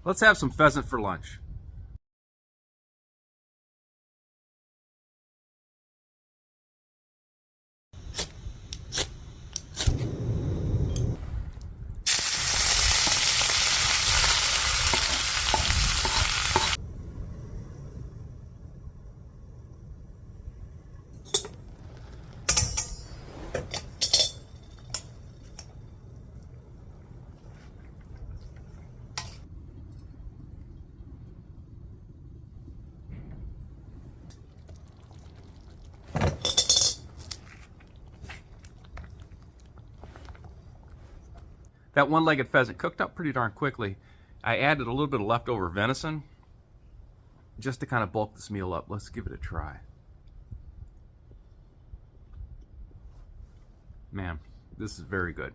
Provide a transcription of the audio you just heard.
Let's have some pheasant for lunch. That one-legged pheasant cooked up pretty darn quickly. I added a little bit of leftover venison just to kind of bulk this meal up. Let's give it a try. Man, this is very good.